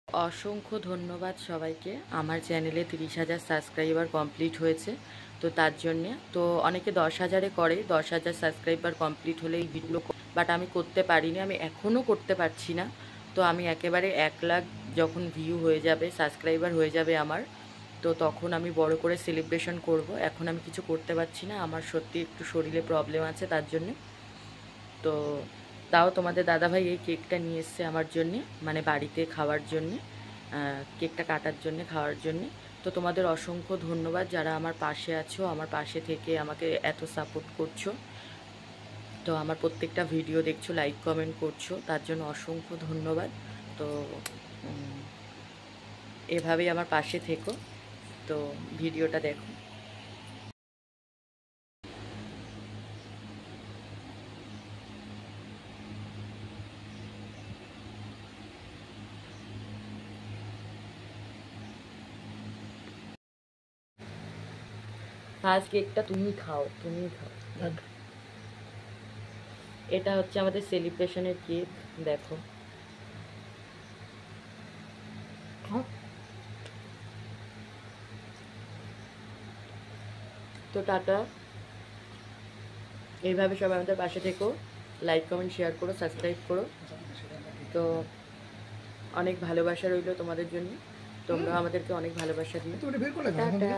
অসংখ্য ধন্যবাদ সবাইকে। আমার চ্যানেলে 30,000 সাবস্ক্রাইবার কমপ্লিট হয়েছে, তো তার জন্যে তো অনেকে 10,000-এ করে। 10,000 সাবস্ক্রাইবার কমপ্লিট হলে এই ভিডিওগুলো, বাট আমি করতে পারিনি, আমি এখনও করতে পারছি না। তো আমি একেবারে 1 লাখ যখন ভিউ হয়ে যাবে, সাবস্ক্রাইবার হয়ে যাবে আমার, তো তখন আমি বড় করে সেলিব্রেশন করব। এখন আমি কিছু করতে পারছি না, আমার সত্যি একটু শরীরে প্রবলেম আছে তার জন্যে। তো তাও তোমাদের দাদাভাই এই কেকটা নিয়ে এসছে আমার জন্যে, মানে বাড়িতে খাওয়ার জন্যে, কেকটা কাটার জন্যে, খাওয়ার জন্যে। তো তোমাদের অসংখ্য ধন্যবাদ যারা আমার পাশে আছো, আমার পাশে থেকে আমাকে এত সাপোর্ট করছো। তো আমার প্রত্যেকটা ভিডিও দেখছো, লাইক কমেন্ট করছো, তার জন্য অসংখ্য ধন্যবাদ। তো এভাবেই আমার পাশে থেকো। তো ভিডিওটা দেখো। ফার্স্ট কেকটা তুমি খাও, তুমি খাও। এটা হচ্ছে আমাদের সেলিব্রেশনের কেক, দেখো। তো টাটা, এইভাবে সবাই আমাদের পাশে থেকো, লাইক কমেন্ট শেয়ার করো, সাবস্ক্রাইব করো। তো অনেক ভালোবাসা রইলো তোমাদের জন্য, তোমরা আমাদেরকে অনেক ভালোবাসা দিও। টাটা।